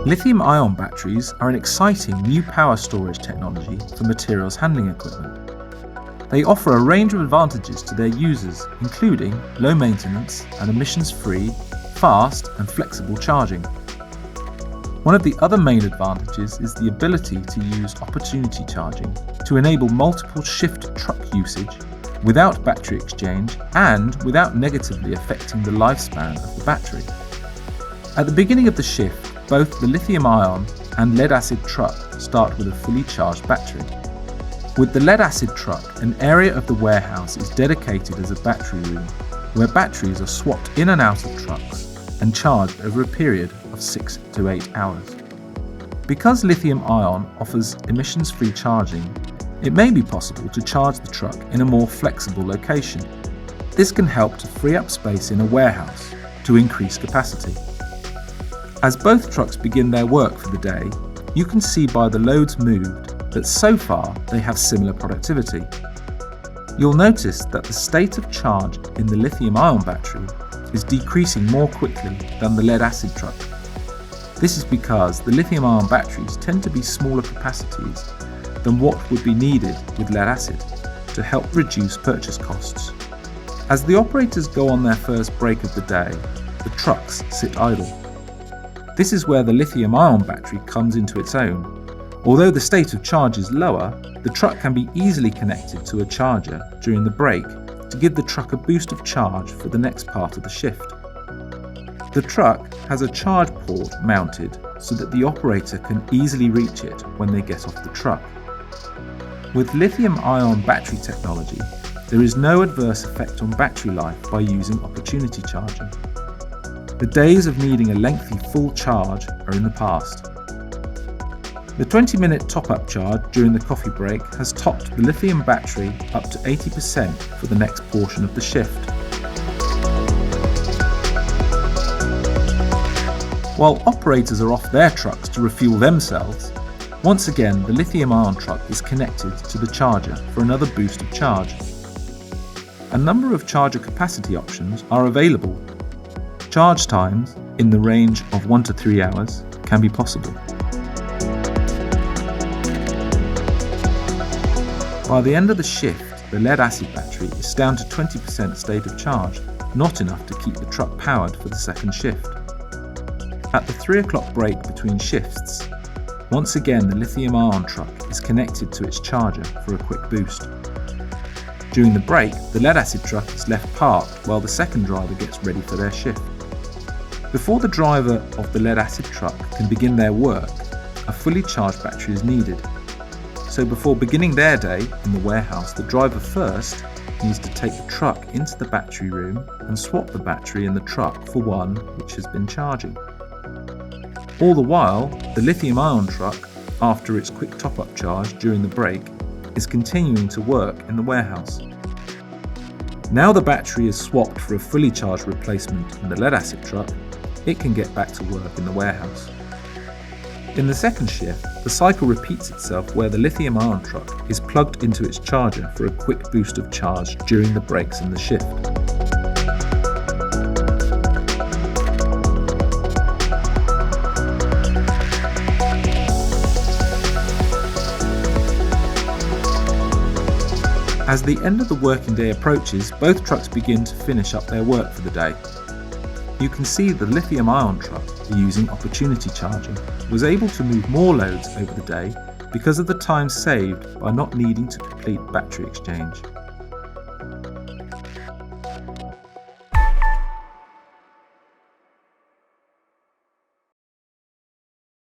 Lithium-ion batteries are an exciting new power storage technology for materials handling equipment. They offer a range of advantages to their users, including low maintenance and emissions-free, fast and flexible charging. One of the other main advantages is the ability to use opportunity charging to enable multiple shift truck usage without battery exchange and without negatively affecting the lifespan of the battery. At the beginning of the shift, both the lithium-ion and lead-acid truck start with a fully charged battery. With the lead-acid truck, an area of the warehouse is dedicated as a battery room where batteries are swapped in and out of trucks and charged over a period of 6 to 8 hours. Because lithium-ion offers emissions-free charging, it may be possible to charge the truck in a more flexible location. This can help to free up space in a warehouse to increase capacity. As both trucks begin their work for the day, you can see by the loads moved that so far they have similar productivity. You'll notice that the state of charge in the lithium-ion battery is decreasing more quickly than the lead-acid truck. This is because the lithium-ion batteries tend to be smaller capacities than what would be needed with lead-acid to help reduce purchase costs. As the operators go on their first break of the day, the trucks sit idle. This is where the lithium-ion battery comes into its own. Although the state of charge is lower, the truck can be easily connected to a charger during the break to give the truck a boost of charge for the next part of the shift. The truck has a charge port mounted so that the operator can easily reach it when they get off the truck. With lithium-ion battery technology, there is no adverse effect on battery life by using opportunity charging. The days of needing a lengthy full charge are in the past. The 20-minute top-up charge during the coffee break has topped the lithium battery up to 80% for the next portion of the shift. While operators are off their trucks to refuel themselves, once again the lithium-ion truck is connected to the charger for another boost of charge. A number of charger capacity options are available. Charge times in the range of 1 to 3 hours can be possible. By the end of the shift, the lead-acid battery is down to 20% state of charge, not enough to keep the truck powered for the second shift. At the 3 o'clock break between shifts, once again the lithium-ion truck is connected to its charger for a quick boost. During the break, the lead-acid truck is left parked while the second driver gets ready for their shift. Before the driver of the lead-acid truck can begin their work, a fully charged battery is needed. So before beginning their day in the warehouse, the driver first needs to take the truck into the battery room and swap the battery in the truck for one which has been charging. All the while, the lithium-ion truck, after its quick top-up charge during the break, is continuing to work in the warehouse. Now the battery is swapped for a fully charged replacement in the lead-acid truck, it can get back to work in the warehouse. In the second shift, the cycle repeats itself where the lithium-ion truck is plugged into its charger for a quick boost of charge during the breaks in the shift. As the end of the working day approaches, both trucks begin to finish up their work for the day. You can see the lithium-ion truck, using opportunity charging, was able to move more loads over the day because of the time saved by not needing to complete battery exchange.